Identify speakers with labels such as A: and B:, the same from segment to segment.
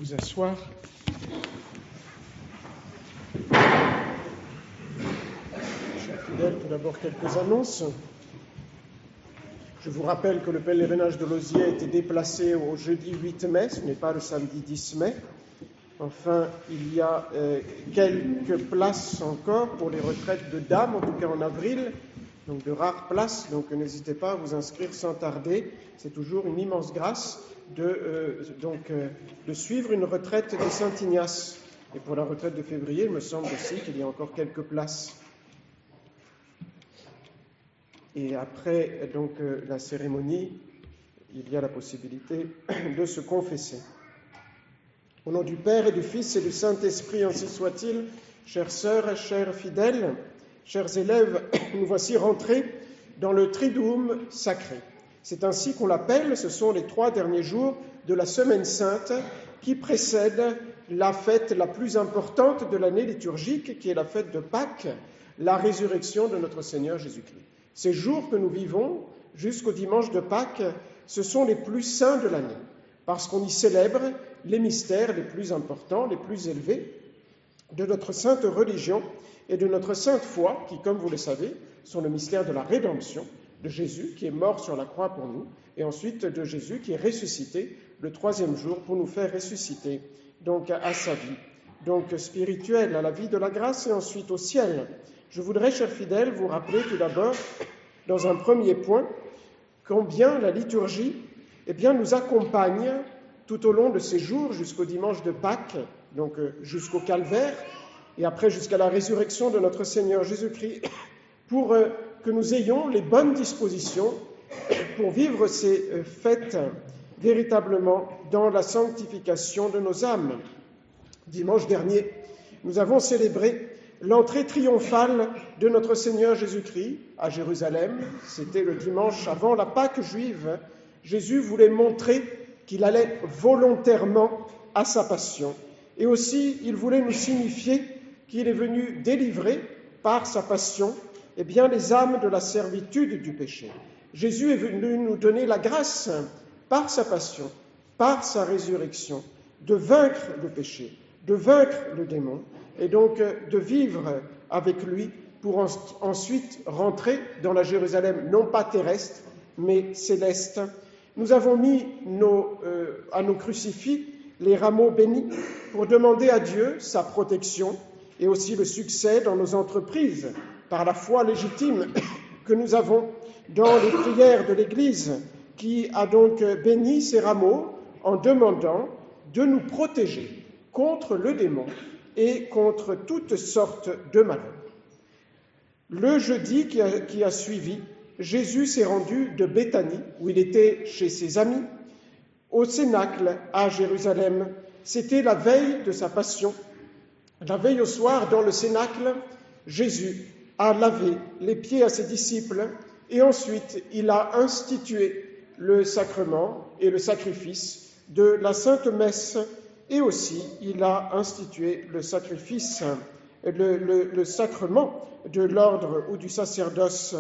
A: vous asseoir. Chers fidèles, tout d'abord quelques annonces. Je vous rappelle que le pèlerinage de Lauziers a été déplacé au jeudi 8 mai, ce n'est pas le samedi 10 mai. Enfin, il y a quelques places encore pour les retraites de dames, en tout cas en avril, donc de rares places, donc n'hésitez pas à vous inscrire sans tarder. C'est toujours une immense grâce de suivre une retraite de Saint-Ignace. Et pour la retraite de février, il me semble aussi qu'il y a encore quelques places. Et après la cérémonie, il y a la possibilité de se confesser. Au nom du Père et du Fils et du Saint-Esprit, ainsi soit-il, chères sœurs et chers fidèles, chers élèves, nous voici rentrés dans le Triduum sacré. C'est ainsi qu'on l'appelle, ce sont les 3 derniers jours de la Semaine Sainte qui précèdent la fête la plus importante de l'année liturgique, qui est la fête de Pâques, la résurrection de notre Seigneur Jésus-Christ. Ces jours que nous vivons jusqu'au dimanche de Pâques, ce sont les plus saints de l'année, parce qu'on y célèbre les mystères les plus importants, les plus élevés de notre sainte religion et de notre sainte foi, qui, comme vous le savez, sont le mystère de la rédemption de Jésus, qui est mort sur la croix pour nous, et ensuite de Jésus qui est ressuscité le 3e jour pour nous faire ressusciter donc à sa vie, donc spirituelle, à la vie de la grâce et ensuite au ciel. Je voudrais, chers fidèles, vous rappeler tout d'abord, dans un premier point, combien la liturgie nous accompagne tout au long de ces jours jusqu'au dimanche de Pâques, donc jusqu'au calvaire, et après jusqu'à la résurrection de notre Seigneur Jésus-Christ, pour que nous ayons les bonnes dispositions pour vivre ces fêtes véritablement dans la sanctification de nos âmes. Dimanche dernier, nous avons célébré l'entrée triomphale de notre Seigneur Jésus-Christ à Jérusalem. C'était le dimanche avant la Pâque juive. Jésus voulait montrer qu'il allait volontairement à sa passion. Et aussi, il voulait nous signifier qu'il est venu délivrer par sa passion les âmes de la servitude du péché. Jésus est venu nous donner la grâce, par sa passion, par sa résurrection, de vaincre le péché, de vaincre le démon, et donc de vivre avec lui pour ensuite rentrer dans la Jérusalem, non pas terrestre, mais céleste. Nous avons mis à nos crucifix les rameaux bénis pour demander à Dieu sa protection et aussi le succès dans nos entreprises, par la foi légitime que nous avons dans les prières de l'Église, qui a donc béni ces rameaux en demandant de nous protéger contre le démon et contre toutes sortes de malheurs. Le jeudi qui a suivi, Jésus s'est rendu de Béthanie, où il était chez ses amis, au Cénacle à Jérusalem. C'était la veille de sa passion. La veille au soir, dans le Cénacle, Jésus a lavé les pieds à ses disciples et ensuite il a institué le sacrement et le sacrifice de la Sainte Messe et aussi il a institué le sacrifice, le sacrement de l'ordre ou du sacerdoce.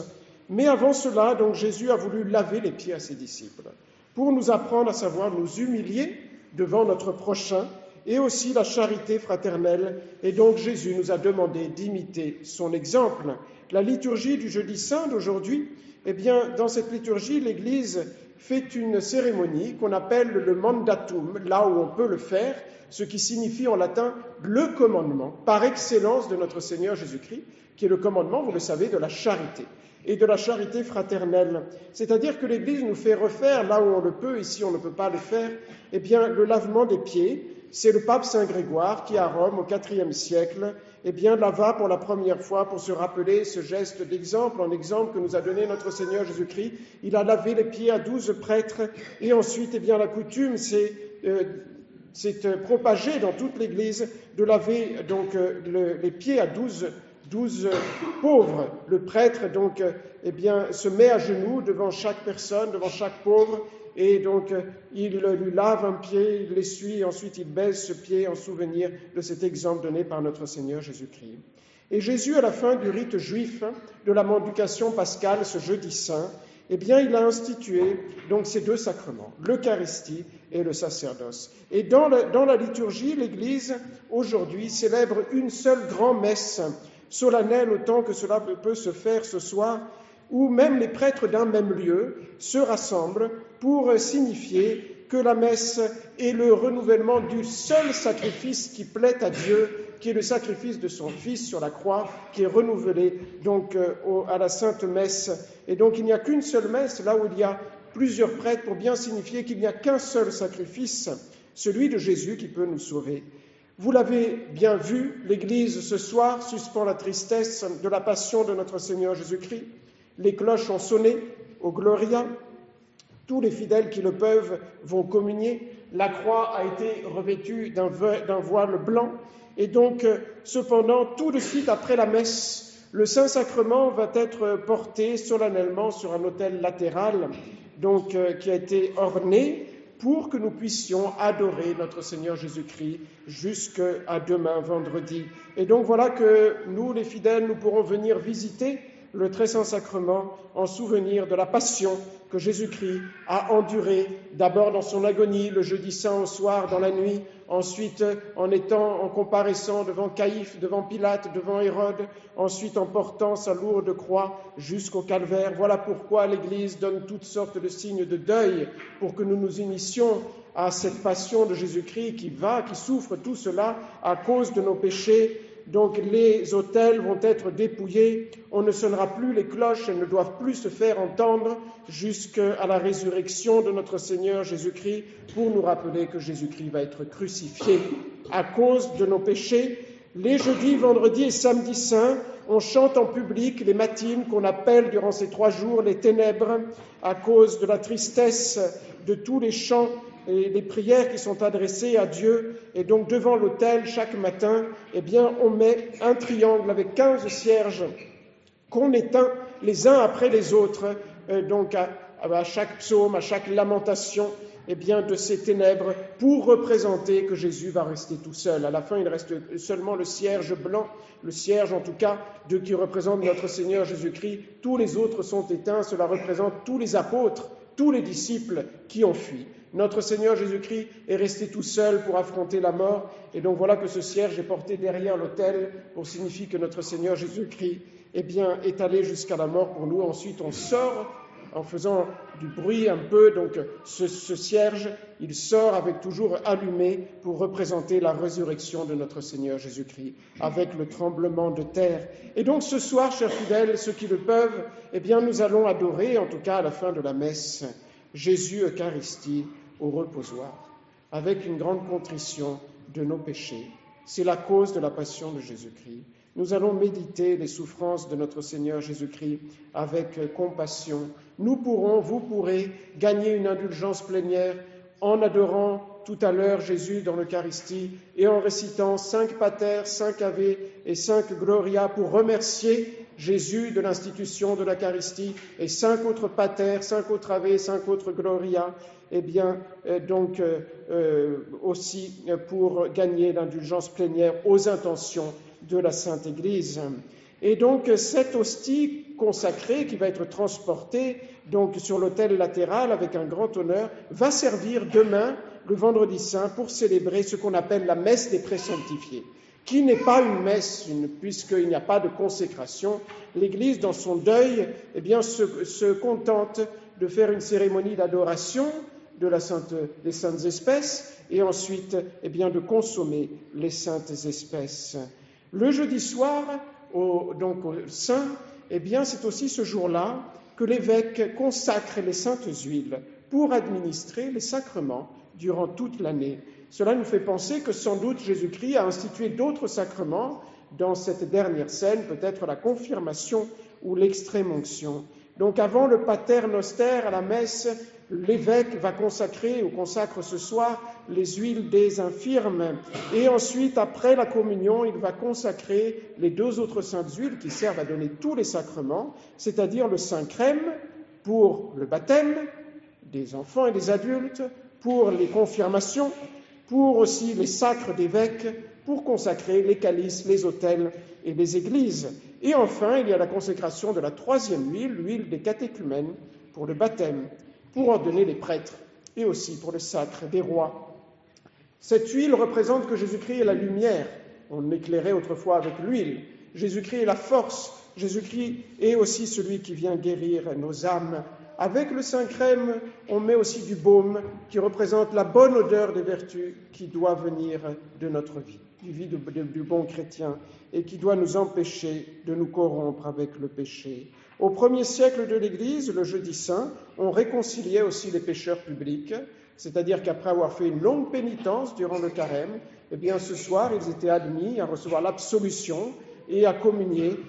A: Mais avant cela, donc, Jésus a voulu laver les pieds à ses disciples pour nous apprendre à savoir nous humilier devant notre prochain et aussi la charité fraternelle. Et donc Jésus nous a demandé d'imiter son exemple. La liturgie du jeudi saint d'aujourd'hui, dans cette liturgie, l'Église fait une cérémonie qu'on appelle le mandatum, là où on peut le faire, ce qui signifie en latin le commandement par excellence de notre Seigneur Jésus-Christ, qui est le commandement, vous le savez, de la charité et de la charité fraternelle. C'est-à-dire que l'Église nous fait refaire, là où on le peut, ici on ne peut pas le faire, le lavement des pieds. C'est le pape Saint Grégoire qui, à Rome, au IVe siècle, lava pour la première fois pour se rappeler ce geste d'exemple, en exemple que nous a donné notre Seigneur Jésus-Christ. Il a lavé les pieds à 12 prêtres et ensuite, la coutume s'est propagée dans toute l'Église de laver les pieds à 12 pauvres. Le prêtre se met à genoux devant chaque personne, devant chaque pauvre, et donc il lui lave un pied, il l'essuie, et ensuite il baise ce pied en souvenir de cet exemple donné par notre Seigneur Jésus-Christ. Et Jésus, à la fin du rite juif de la mendication pascale, ce jeudi saint, il a institué donc ces 2 sacrements, l'Eucharistie et le sacerdoce. Et dans la liturgie, l'Église, aujourd'hui, célèbre une seule grand-messe solennelle, autant que cela peut se faire ce soir, où même les prêtres d'un même lieu se rassemblent pour signifier que la messe est le renouvellement du seul sacrifice qui plaît à Dieu, qui est le sacrifice de son Fils sur la croix, qui est renouvelé donc à la Sainte Messe. Et donc il n'y a qu'une seule messe, là où il y a plusieurs prêtres, pour bien signifier qu'il n'y a qu'un seul sacrifice, celui de Jésus qui peut nous sauver. Vous l'avez bien vu, l'Église ce soir suspend la tristesse de la passion de notre Seigneur Jésus-Christ. Les cloches ont sonné au Gloria. Tous les fidèles qui le peuvent vont communier. La croix a été revêtue d'un voile blanc. Et donc, cependant, tout de suite après la messe, le Saint-Sacrement va être porté solennellement sur un autel latéral, donc qui a été orné pour que nous puissions adorer notre Seigneur Jésus-Christ jusqu'à demain, vendredi. Et donc voilà que nous, les fidèles, nous pourrons venir visiter le très saint sacrement en souvenir de la passion que Jésus-Christ a endurée, d'abord dans son agonie, le jeudi saint au soir, dans la nuit, ensuite en comparaissant devant Caïphe, devant Pilate, devant Hérode, ensuite en portant sa lourde croix jusqu'au calvaire. Voilà pourquoi l'Église donne toutes sortes de signes de deuil pour que nous nous unissions à cette passion de Jésus-Christ qui souffre tout cela à cause de nos péchés. Donc les autels vont être dépouillés, on ne sonnera plus les cloches, elles ne doivent plus se faire entendre jusqu'à la résurrection de notre Seigneur Jésus-Christ pour nous rappeler que Jésus-Christ va être crucifié à cause de nos péchés. Les jeudis, vendredis et samedis saints, on chante en public les matines qu'on appelle durant ces 3 jours les ténèbres à cause de la tristesse de tous les chants et les prières qui sont adressées à Dieu. Et donc devant l'autel, chaque matin, on met un triangle avec 15 cierges qu'on éteint les uns après les autres, donc à chaque psaume, à chaque lamentation, de ces ténèbres, pour représenter que Jésus va rester tout seul. À la fin, il reste seulement le cierge blanc, le cierge en tout cas, qui représente notre Seigneur Jésus-Christ. Tous les autres sont éteints, cela représente tous les apôtres, tous les disciples qui ont fui. Notre Seigneur Jésus-Christ est resté tout seul pour affronter la mort, et donc voilà que ce cierge est porté derrière l'autel pour signifier que notre Seigneur Jésus-Christ est allé jusqu'à la mort pour nous. Ensuite, on sort en faisant du bruit un peu, donc ce cierge, il sort avec toujours allumé pour représenter la résurrection de notre Seigneur Jésus-Christ, avec le tremblement de terre. Et donc ce soir, chers fidèles, ceux qui le peuvent, nous allons adorer, en tout cas à la fin de la messe, Jésus Eucharistie au reposoir, avec une grande contrition de nos péchés. C'est la cause de la passion de Jésus-Christ. Nous allons méditer les souffrances de notre Seigneur Jésus-Christ avec compassion. Vous pourrez gagner une indulgence plénière en adorant tout à l'heure Jésus dans l'Eucharistie et en récitant 5 Pater, 5 Ave et 5 Gloria pour remercier Jésus de l'institution de l'Eucharistie et 5 autres Pater, 5 autres Ave, 5 autres Gloria, aussi pour gagner l'indulgence plénière aux intentions de la Sainte Église. Et donc cette hostie consacrée qui va être transportée donc sur l'autel latéral avec un grand honneur va servir demain, le vendredi saint, pour célébrer ce qu'on appelle la messe des présanctifiés, qui n'est pas une messe, puisqu'il n'y a pas de consécration. L'Église, dans son deuil, se contente de faire une cérémonie d'adoration des saintes espèces et ensuite de consommer les saintes espèces. Le jeudi soir, au saint, c'est aussi ce jour-là que l'évêque consacre les saintes huiles pour administrer les sacrements durant toute l'année. Cela nous fait penser que sans doute Jésus-Christ a institué d'autres sacrements dans cette dernière scène, peut-être la confirmation ou l'extrême-onction. Donc avant le Pater Noster à la messe, l'évêque va consacrer ou consacre ce soir les huiles des infirmes. Et ensuite, après la communion, il va consacrer les 2 autres saintes huiles qui servent à donner tous les sacrements, c'est-à-dire le saint crème pour le baptême des enfants et des adultes, pour les confirmations, pour aussi les sacres d'évêques, pour consacrer les calices, les autels et les églises. Et enfin, il y a la consécration de la 3e huile, l'huile des catéchumènes, pour le baptême, pour ordonner les prêtres. et aussi pour le sacre des rois. Cette huile représente que Jésus-Christ est la lumière. On éclairait autrefois avec l'huile. Jésus-Christ est la force. Jésus-Christ est aussi celui qui vient guérir nos âmes. Avec le Saint-Crème, on met aussi du baume qui représente la bonne odeur des vertus qui doit venir de notre vie, du bon chrétien, et qui doit nous empêcher de nous corrompre avec le péché. Au 1er siècle de l'Église, le jeudi saint, on réconciliait aussi les pécheurs publics, c'est-à-dire qu'après avoir fait une longue pénitence durant le carême, eh bien ce soir, ils étaient admis à recevoir l'absolution et à communier.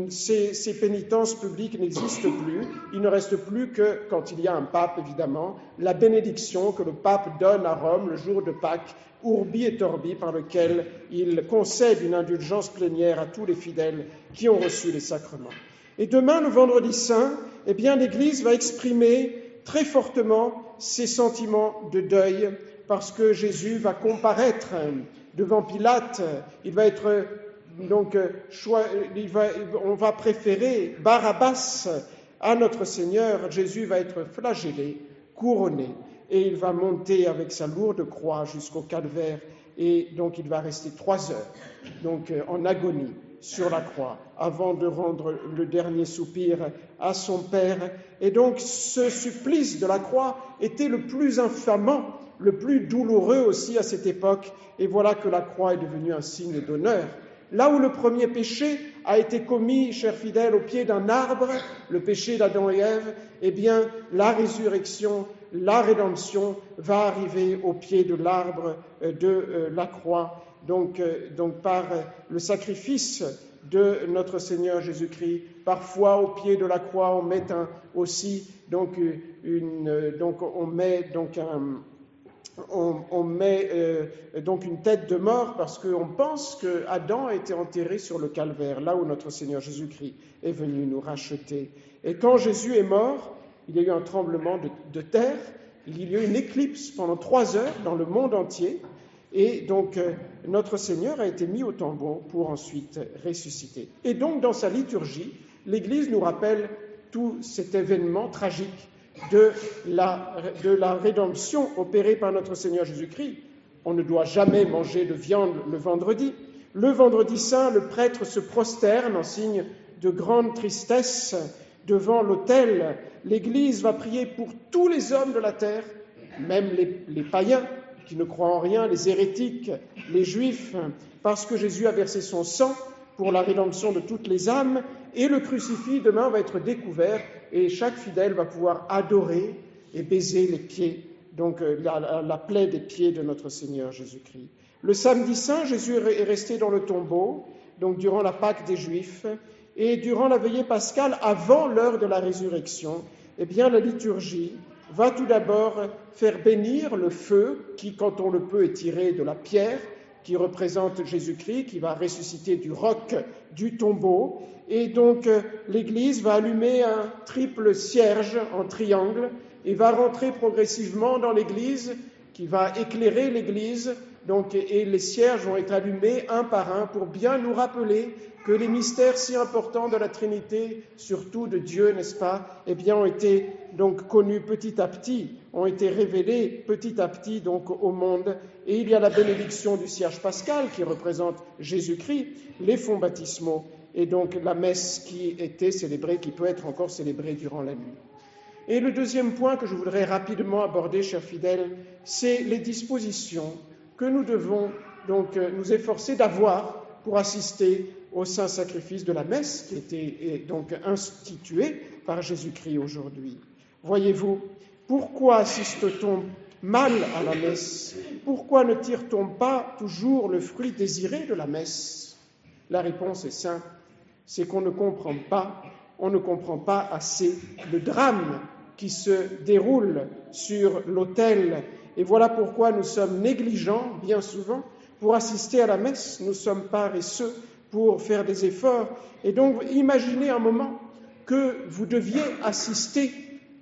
A: Ces pénitences publiques n'existent plus. Il ne reste plus que, quand il y a un pape évidemment, la bénédiction que le pape donne à Rome le jour de Pâques, Urbi et Torbi, par lequel il concède une indulgence plénière à tous les fidèles qui ont reçu les sacrements. Et demain, le vendredi saint, eh bien l'Église va exprimer très fortement ses sentiments de deuil, parce que Jésus va comparaître devant Pilate. Il va être donc, on va préférer Barabbas à notre Seigneur. Jésus va être flagellé, couronné, et il va monter avec sa lourde croix jusqu'au calvaire, et donc il va rester 3 heures donc, en agonie sur la croix, avant de rendre le dernier soupir à son Père. Et donc ce supplice de la croix était le plus infamant, le plus douloureux aussi à cette époque, et voilà que la croix est devenue un signe d'honneur. Là où le premier péché a été commis, chers fidèles, au pied d'un arbre, le péché d'Adam et Ève, eh bien, la résurrection, la rédemption va arriver au pied de l'arbre de la croix. Donc par le sacrifice de notre Seigneur Jésus-Christ, parfois au pied de la croix, on met aussi on met une tête de mort, parce qu'on pense que Adam a été enterré sur le calvaire, là où notre Seigneur Jésus-Christ est venu nous racheter. Et quand Jésus est mort, il y a eu un tremblement de terre, il y a eu une éclipse pendant 3 heures dans le monde entier, et donc notre Seigneur a été mis au tombeau pour ensuite ressusciter. Et donc dans sa liturgie, l'Église nous rappelle tout cet événement tragique de la rédemption opérée par notre Seigneur Jésus-Christ. On ne doit jamais manger de viande le vendredi. Le vendredi saint, le prêtre se prosterne en signe de grande tristesse devant l'autel. L'Église va prier pour tous les hommes de la terre, même les païens qui ne croient en rien, les hérétiques, les juifs, parce que Jésus a versé son sang pour la rédemption de toutes les âmes, et le crucifix demain va être découvert, et chaque fidèle va pouvoir adorer et baiser les pieds, donc la plaie des pieds de notre Seigneur Jésus-Christ. Le samedi saint, Jésus est resté dans le tombeau, donc durant la Pâque des Juifs, et durant la veillée pascale, avant l'heure de la résurrection, eh bien la liturgie va tout d'abord faire bénir le feu qui, quand on le peut, est tiré de la pierre, qui représente Jésus-Christ, qui va ressusciter du roc du tombeau. Et donc l'Église va allumer un triple cierge en triangle et va rentrer progressivement dans l'Église, qui va éclairer l'Église. Et les cierges vont être allumés un par un pour bien nous rappeler que les mystères si importants de la Trinité, surtout de Dieu, n'est-ce pas, eh bien, ont été donc connus petit à petit, ont été révélés petit à petit donc au monde. Et il y a la bénédiction du cierge pascal qui représente Jésus-Christ, les fonts baptismaux, et donc la messe qui était célébrée, qui peut être encore célébrée durant la nuit. Et le deuxième point que je voudrais rapidement aborder, chers fidèles, c'est les dispositions que nous devons donc nous efforcer d'avoir pour assister au saint sacrifice de la messe, qui était donc institué par Jésus-Christ aujourd'hui. Voyez-vous, pourquoi assiste-t-on mal à la messe? Pourquoi ne tire-t-on pas toujours le fruit désiré de la messe? La réponse est simple, c'est qu'on ne comprend pas assez le drame qui se déroule sur l'autel. Et voilà pourquoi nous sommes négligents, bien souvent, pour assister à la messe. Nous sommes paresseux pour faire des efforts. Et donc, imaginez un moment que vous deviez assister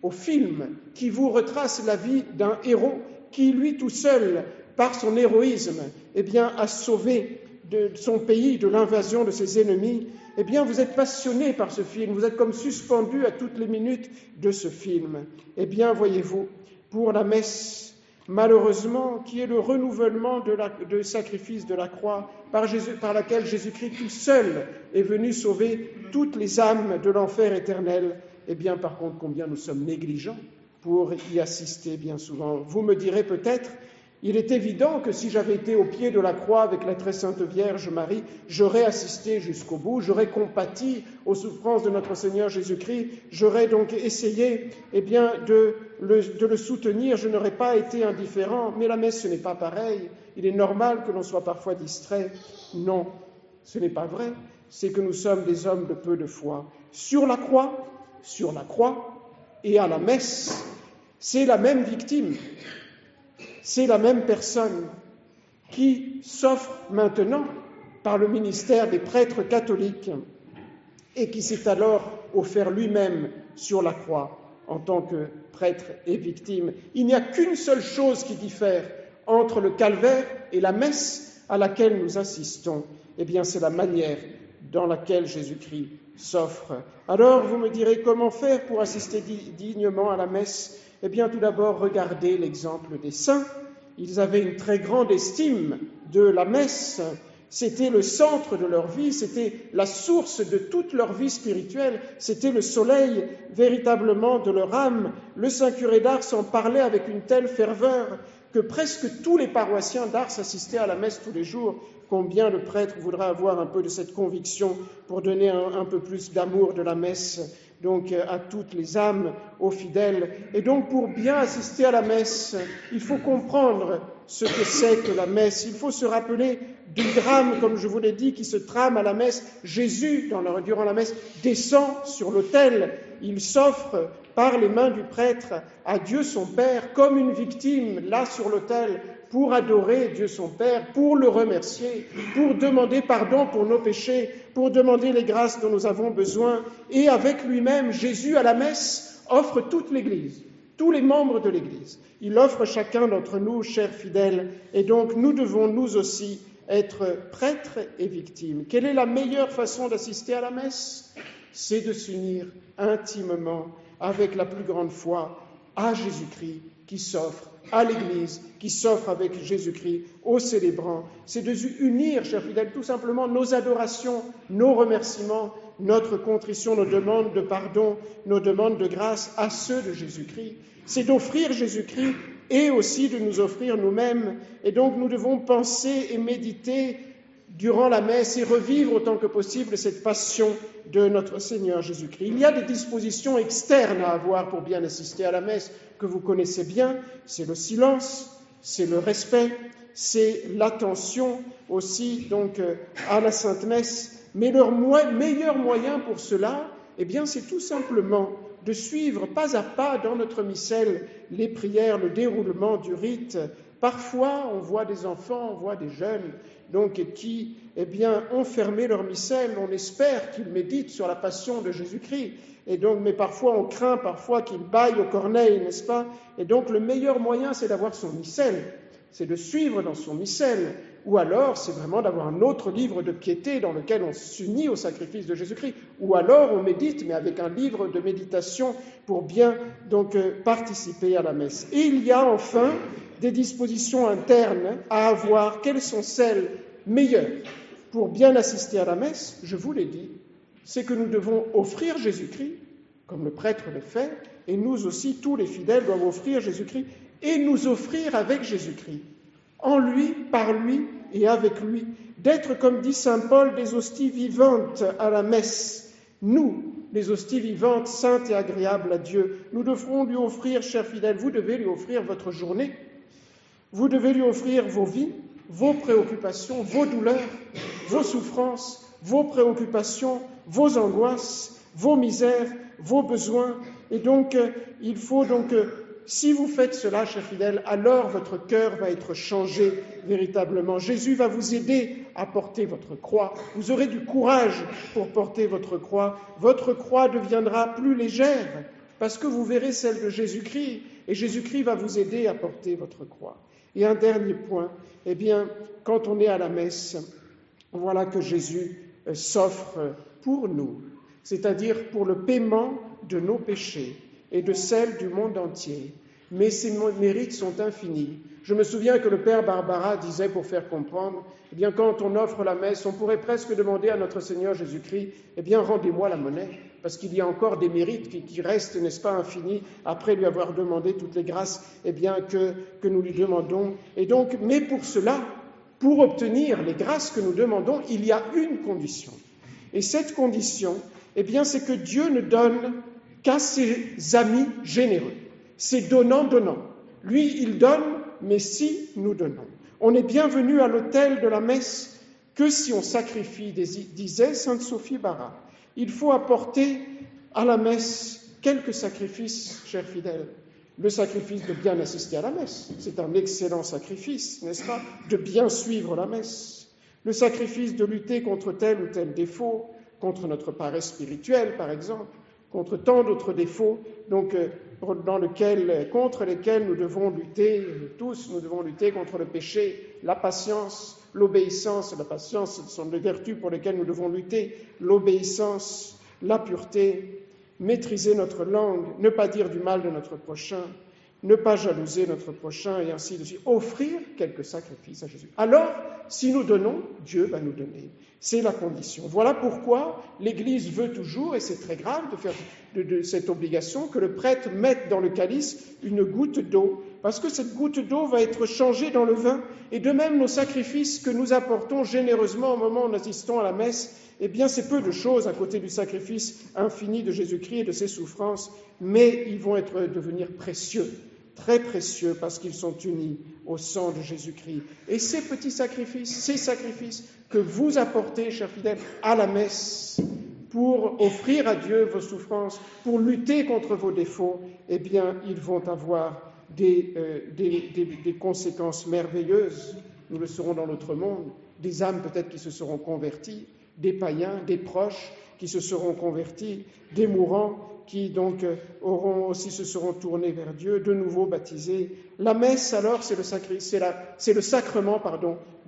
A: au film qui vous retrace la vie d'un héros qui, lui tout seul, par son héroïsme, eh bien, a sauvé de son pays de l'invasion de ses ennemis. Eh bien, vous êtes passionné par ce film, vous êtes comme suspendu à toutes les minutes de ce film. Eh bien, voyez-vous, pour la messe, malheureusement, qui est le renouvellement de sacrifice de la croix par laquelle Jésus-Christ tout seul est venu sauver toutes les âmes de l'enfer éternel. Eh bien, par contre, combien nous sommes négligents pour y assister bien souvent. Vous me direz peut-être, il est évident que si j'avais été au pied de la croix avec la très sainte Vierge Marie, j'aurais assisté jusqu'au bout, j'aurais compati aux souffrances de notre Seigneur Jésus-Christ, j'aurais donc essayé de le soutenir, je n'aurais pas été indifférent, mais la messe ce n'est pas pareil, il est normal que l'on soit parfois distrait. Non, ce n'est pas vrai, c'est que nous sommes des hommes de peu de foi. Sur la croix et à la messe, c'est la même victime. C'est la même personne qui s'offre maintenant par le ministère des prêtres catholiques et qui s'est alors offert lui-même sur la croix en tant que prêtre et victime. Il n'y a qu'une seule chose qui diffère entre le calvaire et la messe à laquelle nous assistons. Eh bien, c'est la manière dans laquelle Jésus-Christ s'offre. Alors, vous me direz, comment faire pour assister dignement à la messe ? Eh bien, tout d'abord, regardez l'exemple des saints. Ils avaient une très grande estime de la messe. C'était le centre de leur vie, c'était la source de toute leur vie spirituelle, c'était le soleil véritablement de leur âme. Le saint curé d'Ars en parlait avec une telle ferveur que presque tous les paroissiens d'Ars assistaient à la messe tous les jours. Combien le prêtre voudra avoir un peu de cette conviction pour donner un peu plus d'amour de la messe donc à toutes les âmes, aux fidèles. Et donc pour bien assister à la messe, il faut comprendre ce que c'est que la messe. Il faut se rappeler du drame, comme je vous l'ai dit, qui se trame à la messe. Jésus, durant la messe, descend sur l'autel. Il s'offre par les mains du prêtre à Dieu son Père comme une victime, là sur l'autel, pour adorer Dieu son Père, pour le remercier, pour demander pardon pour nos péchés, pour demander les grâces dont nous avons besoin. Et avec lui-même, Jésus, à la messe, offre toute l'Église, tous les membres de l'Église. Il offre chacun d'entre nous, chers fidèles, et donc nous devons, nous aussi, être prêtres et victimes. Quelle est la meilleure façon d'assister à la messe ? C'est de s'unir intimement, avec la plus grande foi, à Jésus-Christ qui s'offre, à l'Église qui s'offre avec Jésus-Christ aux célébrants. C'est de unir, chers fidèles, tout simplement nos adorations, nos remerciements, notre contrition, nos demandes de pardon, nos demandes de grâce à ceux de Jésus-Christ. C'est d'offrir Jésus-Christ et aussi de nous offrir nous-mêmes. Et donc nous devons penser et méditer durant la messe et revivre autant que possible cette passion de notre Seigneur Jésus-Christ. Il y a des dispositions externes à avoir pour bien assister à la messe que vous connaissez bien, c'est le silence, c'est le respect, c'est l'attention aussi donc à la Sainte Messe. Mais leur meilleur moyen pour cela, eh bien, c'est tout simplement de suivre pas à pas dans notre missel les prières, le déroulement du rite. Parfois, on voit des enfants, on voit des jeunes donc qui ont fermé leur missel. On espère qu'ils méditent sur la passion de Jésus-Christ. Et donc, mais parfois, on craint qu'ils baillent au corneille, n'est-ce pas ? Et donc, le meilleur moyen, c'est d'avoir son missel, c'est de suivre dans son missel. Ou alors, c'est vraiment d'avoir un autre livre de piété dans lequel on s'unit au sacrifice de Jésus-Christ. Ou alors, on médite, mais avec un livre de méditation pour bien donc participer à la messe. Et il y a enfin des dispositions internes à avoir. Quelles sont celles meilleures pour bien assister à la messe ? Je vous l'ai dit, c'est que nous devons offrir Jésus-Christ, comme le prêtre le fait, et nous aussi, tous les fidèles, doivent offrir Jésus-Christ et nous offrir avec Jésus-Christ, en lui, par lui et avec lui, d'être, comme dit saint Paul, des hosties vivantes à la messe. Nous, les hosties vivantes, saintes et agréables à Dieu, nous devrons lui offrir, chers fidèles, vous devez lui offrir votre journée, vous devez lui offrir vos vies, vos préoccupations, vos douleurs, vos souffrances, vos préoccupations, vos angoisses, vos misères, vos besoins. Et donc, il faut donc, si vous faites cela, chers fidèles, alors votre cœur va être changé véritablement. Jésus va vous aider à porter votre croix. Vous aurez du courage pour porter votre croix. Votre croix deviendra plus légère parce que vous verrez celle de Jésus-Christ. Et Jésus-Christ va vous aider à porter votre croix. Et un dernier point, quand on est à la messe, voilà que Jésus s'offre pour nous, c'est-à-dire pour le paiement de nos péchés et de celles du monde entier. mais ses mérites sont infinis. Je me souviens que le père Barbara disait, pour faire comprendre, eh bien, quand on offre la messe, on pourrait presque demander à notre Seigneur Jésus-Christ, eh bien, rendez-moi la monnaie, parce qu'il y a encore des mérites qui restent, n'est-ce pas, infinis, après lui avoir demandé toutes les grâces, eh bien, que nous lui demandons. Et donc, mais pour cela, pour obtenir les grâces que nous demandons, il y a une condition. Et cette condition, eh bien, c'est que Dieu ne donne qu'à ses amis généreux. C'est donnant-donnant. Lui, il donne, mais si nous donnons. On n'est bienvenu à l'autel de la messe que si on sacrifie, disait sainte Sophie Bara. Il faut apporter à la messe quelques sacrifices, chers fidèles. Le sacrifice de bien assister à la messe, c'est un excellent sacrifice, n'est-ce pas, de bien suivre la messe. Le sacrifice de lutter contre tel ou tel défaut, contre notre paresse spirituelle, par exemple, contre tant d'autres défauts, donc contre lesquels nous devons lutter, tous nous devons lutter contre le péché, la patience, l'obéissance. La patience, ce sont les vertus pour lesquelles nous devons lutter, l'obéissance, la pureté, maîtriser notre langue, ne pas dire du mal de notre prochain, ne pas jalouser notre prochain, et ainsi de suite. Offrir quelques sacrifices à Jésus. Alors, si nous donnons, Dieu va nous donner. C'est la condition. Voilà pourquoi l'Église veut toujours, et c'est très grave de faire de cette obligation, que le prêtre mette dans le calice une goutte d'eau, parce que cette goutte d'eau va être changée dans le vin, et de même nos sacrifices que nous apportons généreusement au moment où nous assistons à la messe, eh bien c'est peu de choses à côté du sacrifice infini de Jésus-Christ et de ses souffrances, mais ils vont devenir précieux, très précieux, parce qu'ils sont unis au sang de Jésus-Christ. Et ces petits sacrifices, ces sacrifices que vous apportez, chers fidèles, à la messe, pour offrir à Dieu vos souffrances, pour lutter contre vos défauts, eh bien, ils vont avoir des conséquences merveilleuses. Nous le serons dans notre monde, des âmes peut-être qui se seront converties, des païens, des proches qui se seront convertis, des mourants qui donc se seront tournés vers Dieu, de nouveau baptisés. La messe, alors, c'est le sacrement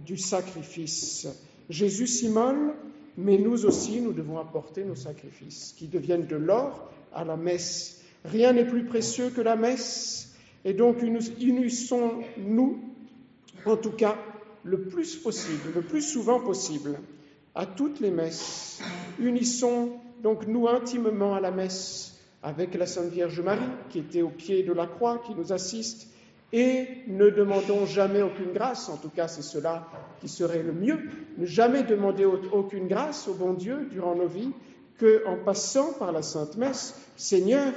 A: du sacrifice. Jésus s'immole, mais nous aussi, nous devons apporter nos sacrifices, qui deviennent de l'or à la messe. Rien n'est plus précieux que la messe, et donc unissons-nous, en tout cas, le plus possible, le plus souvent possible, à toutes les messes. Unissons donc nous intimement à la messe avec la Sainte Vierge Marie, qui était au pied de la croix, qui nous assiste, et ne demandons jamais aucune grâce, en tout cas c'est cela qui serait le mieux, ne jamais demander aucune grâce au bon Dieu durant nos vies, qu'en passant par la Sainte Messe, Seigneur,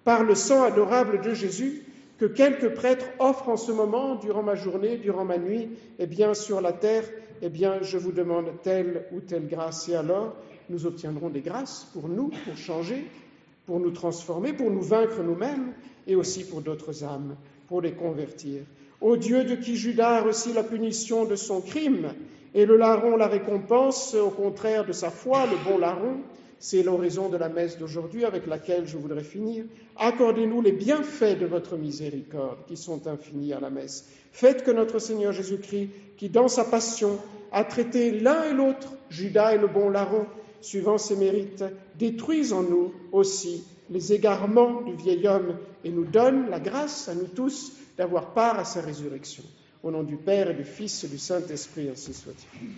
A: par le sang adorable de Jésus, que quelques prêtres offrent en ce moment, durant ma journée, durant ma nuit, eh bien sur la terre, eh bien je vous demande telle ou telle grâce, et alors nous obtiendrons des grâces pour nous, pour changer, pour nous transformer, pour nous vaincre nous-mêmes, et aussi pour d'autres âmes, pour les convertir. Ô Dieu de qui Judas a reçu la punition de son crime, et le larron la récompense, au contraire de sa foi, le bon larron, c'est l'oraison de la messe d'aujourd'hui avec laquelle je voudrais finir. Accordez-nous les bienfaits de votre miséricorde qui sont infinis à la messe. Faites que notre Seigneur Jésus-Christ, qui dans sa passion a traité l'un et l'autre, Judas et le bon larron, suivant ses mérites, détruise en nous aussi les égarements du vieil homme et nous donne la grâce à nous tous d'avoir part à sa résurrection. Au nom du Père et du Fils et du Saint-Esprit, ainsi soit-il.